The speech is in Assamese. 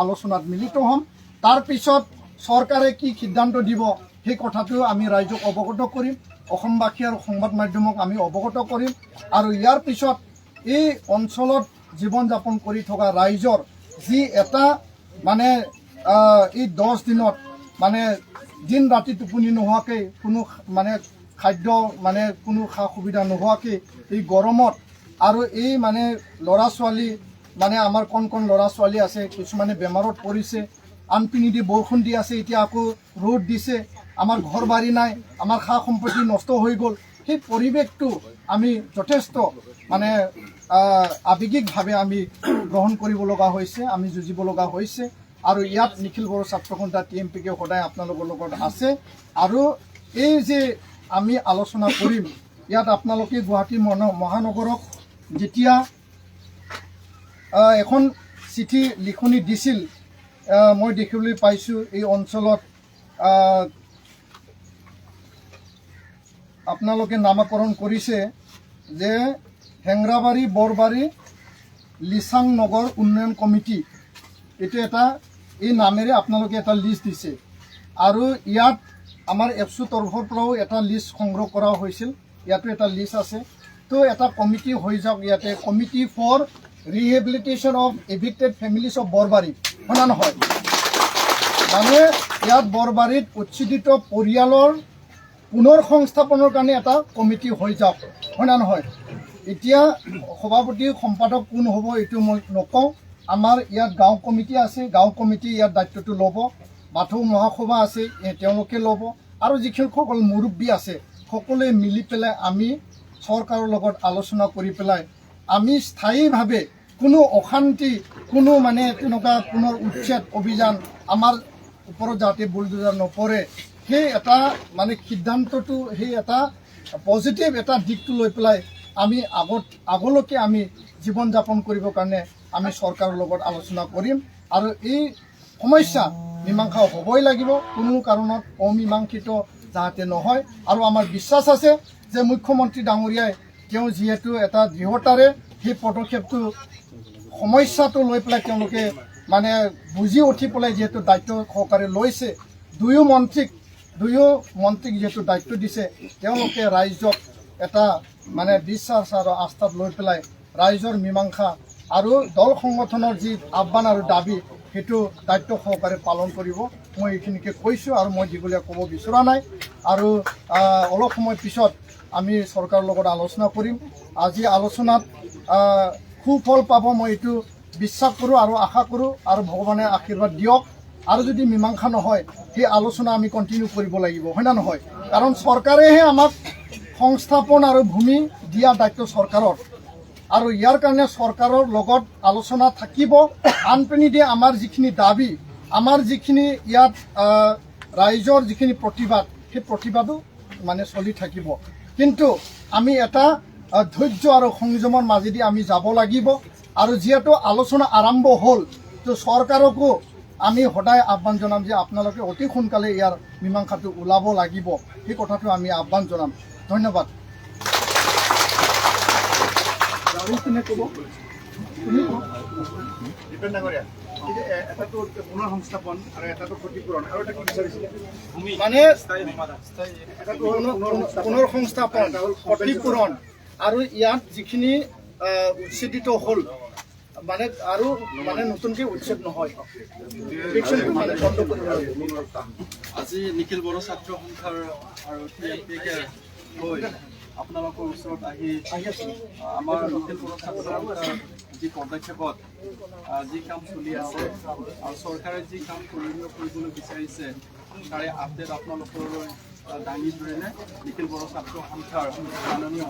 আলোচনাত মিলিত হ'ম। তাৰ পিছত চৰকাৰে কি সিদ্ধান্ত দিব সেই কথাটো আমি ৰাইজক অৱগত কৰিম, অসমবাসী আৰু সংবাদ মাধ্যমক আমি অৱগত কৰিম। আৰু ইয়াৰ পিছত এই অঞ্চলত জীৱন যাপন কৰি থকা ৰাইজৰ যি এটা মানে এই 10 দিনত মানে দিন ৰাতি টোপনি নোহোৱাকৈ কোনো মানে খাদ্য মানে কোনো সা সুবিধা নোহোৱাকৈ এই গৰমত আৰু এই মানে ল'ৰা ছোৱালী মানে আমাৰ কণ ল'ৰা ছোৱালী আছে, কিছুমানে বেমাৰত পৰিছে, আনপিনি দি বৰষুণ দি আছে, এতিয়া আকৌ ৰ'দ দিছে, আমাৰ ঘৰ বাৰী নাই, আমাৰ সা সম্পত্তি নষ্ট হৈ গ'ল। সেই পৰিৱেশটো আমি যথেষ্ট মানে আৱেগিকভাৱে আমি গ্ৰহণ কৰিব লগা হৈছে, আমি যুঁজিব লগা হৈছে। আৰু ইয়াত নিখিল বড়ো ছাত্ৰ সন্থা TMPকে সদায় আপোনালোকৰ লগত আছে। আৰু এই যে আমি আলোচনা কৰিম, ইয়াত আপোনালোকে গুৱাহাটী মহানগৰক যেতিয়া এখন চিঠি লিখনি দিছিল, মই দেখিবলৈ পাইছোঁ এই অঞ্চলত আপোনালোকে নামকৰণ কৰিছে যে হেংৰাবাৰী বৰবাৰী লিচাং নগৰ উন্নয়ন কমিটি, এইটো এটা এই নামেৰে আপোনালোকে এটা লিষ্ট দিছে। আৰু ইয়াত আমাৰ এফচুৰ তৰফৰ পৰাও এটা লিষ্ট সংগ্ৰহ কৰা হৈছিল, ইয়াতো এটা লিষ্ট আছে। তো এটা কমিটি হৈ যাওক ইয়াতে, committee for rehabilitation of evicted families of Borbari, হয় না নহয়? মানে ইয়াত বৰবাৰীত উচ্ছেদিত পৰিয়ালৰ পুনৰ সংস্থাপনৰ কাৰণে এটা কমিটি হৈ যাওক, হয় না নহয়? এতিয়া সভাপতি সম্পাদক কোন হ'ব এইটো মই নকওঁ। আমাৰ ইয়াত গাঁও কমিটি আছে, গাঁও কমিটি ইয়াত দায়িত্বটো ল'ব, বাথৌ মহাসভা আছে তেওঁলোকে ল'ব, আৰু যিসকল মুৰব্বী আছে সকলোৱে মিলি পেলাই আমি চৰকাৰৰ লগত আলোচনা কৰি পেলাই আমি স্থায়ীভাৱে কোনো অশান্তি, কোনো মানে তেনেকুৱা পুনৰ উচ্ছেদ অভিযান আমাৰ ওপৰত যাতে বুলডোজাৰ নপৰে, সেই এটা মানে সিদ্ধান্তটো, সেই এটা পজিটিভ এটা দিশটো লৈ পেলাই আমি আগলৈকে আমি জীৱন যাপন কৰিবৰ কাৰণে আমি চৰকাৰৰ লগত আলোচনা কৰিম। আৰু এই সমস্যা মীমাংসা হ'বই লাগিব, কোনো কাৰণত অমীমাংসিত যাতে নহয়। আৰু আমাৰ বিশ্বাস আছে যে মুখ্যমন্ত্ৰী ডাঙৰীয়াই তেওঁ যিহেতু এটা দৃঢ়তাৰে সেই পদক্ষেপটো সমস্যাটো লৈ পেলাই তেওঁলোকে মানে বুজি উঠি পেলাই যিহেতু দায়িত্ব সহকাৰে লৈছে, দুয়ো মন্ত্ৰীক যিহেতু দায়িত্ব দিছে, তেওঁলোকে ৰাইজক এটা মানে বিশ্বাস আৰু আস্থাত লৈ পেলাই ৰাইজৰ মীমাংসা আৰু দল সংগঠনৰ যি আহ্বান আৰু দাবী সেইটো দায়িত্ব সহকাৰে পালন কৰিব। মই এইখিনিকে কৈছোঁ আৰু মই দীঘলীয়া ক'ব বিচৰা নাই। আৰু অলপ সময় পিছত আমি চৰকাৰৰ লগত আলোচনা কৰিম। আজি আলোচনাত সুফল পাব মই এইটো বিশ্বাস কৰোঁ আৰু আশা কৰোঁ, আৰু ভগৱানে আশীৰ্বাদ দিয়ক। আৰু যদি মীমাংসা নহয় সেই আলোচনা আমি কণ্টিনিউ কৰিব লাগিব, হয় না নহয়? কাৰণ চৰকাৰেহে আমাক সংস্থাপন আৰু ভূমি দিয়া দায়িত্ব চৰকাৰৰ, আৰু ইয়াৰ কাৰণে চৰকাৰৰ লগত আলোচনা থাকিব। আনপিনি দিয়ে আমাৰ যিখিনি দাবী, আমাৰ যিখিনি ইয়াত ৰাইজৰ যিখিনি প্ৰতিবাদ, সেই প্ৰতিবাদো মানে চলি থাকিব। কিন্তু আমি এটা ধৈৰ্য আৰু সংযমৰ মাজেদি আমি যাব লাগিব। আৰু যিহেতু আলোচনা আৰম্ভ হ'ল, তো চৰকাৰকো আমি সদায় আহ্বান জনাম যে আপোনালোকে অতি সোনকালে ইয়াৰ মীমাংসাটো ওলাব লাগিব, সেই কথাটো আমি আহ্বান জনাম। ধন্যবাদ। মানে পুনৰ সংস্থাপন, ক্ষতিপূৰণ, আৰু ইয়াত যিখিনি উচ্ছেদিত হ'ল মানে আৰু মানে নতুনকৈ উচ্ছেদ নহয়, মানে বন্ধ কৰিব লাগিব। আজি নিখিল বড়ো ছাত্ৰ সন্থাৰ আৰু TMPকে লৈ আপোনালোকৰ ওচৰত আহি আমাৰ নিখিল বড়ো ছাত্ৰ সন্থাৰ যি পদক্ষেপত যি কাম চলি আছে আৰু চৰকাৰে যি কাম কৰিবলৈ বিচাৰিছে তাৰে আপডেট আপোনালোকলৈ দাঙি ধৰিলে নিখিল বড়ো ছাত্ৰ সন্থাৰ মাননীয়